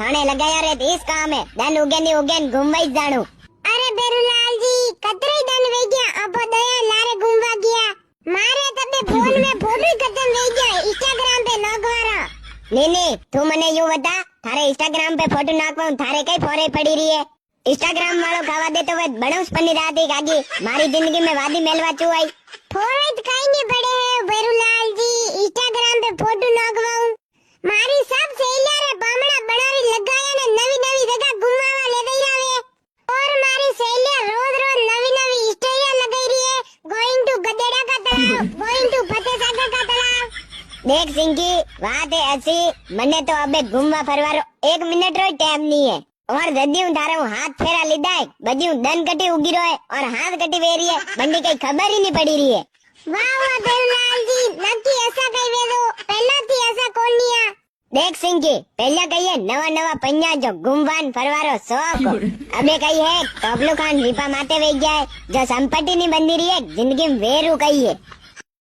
थाने लगाया रे 30 काम है दन उगेन घूमवाई जाणू। अरे बेरुलाल जी कतरे दन वे गया अब दया लारे घूमवा गया मारे तबे फोन में फोटो खत्म वे गया इंस्टाग्राम पे नगवारा। नीनी तू मने यूं बता थारे इंस्टाग्राम पे फोटो नाखवाऊं थारे कई फोरे पड़ी रही है। इंस्टाग्राम वालों खावा दे तो वे बनौस पन्नी राती कागी मारी जिंदगी में वादी मेलवा चुआई। फोरे तो कहीं नहीं पड़े हैं बेरुलाल जी इंस्टाग्राम पे फोटो नाखवाऊं मारी सब सहेलियां रे बामणा बनावी लगाया ने नवी जगह घुमावा ले गई रहे और मारी सहेलियां रोज नवी स्टोरियां लगाई रही है गोइंग टू गदेड़ा का तालाब गोइंग टू फतेह सागर का तालाब। देख सिंकी बात है ऐसी मने तो अबे घूमवा फरवारो 1 मिनट रो टाइम नहीं है और जदियूं थारो हाथ फेरा लीधा है बदियूं दन कटी उगी रो है और हाथ कटी वेरी है बंडी कई खबर ही नहीं पड़ी रही है। वाह वाह बेरुलाल जी नक्की ऐसा कही वे दो पहला थी ऐसा कौन नहीं। देख सिंकी पहला कही है नवा पंजा जो घूमवान फरवारो शौक अबे कही है तबलू खान वीपा माते वे गया है जो संपत्ति नहीं बंदी रही है जिंदगी में वेरू कही है।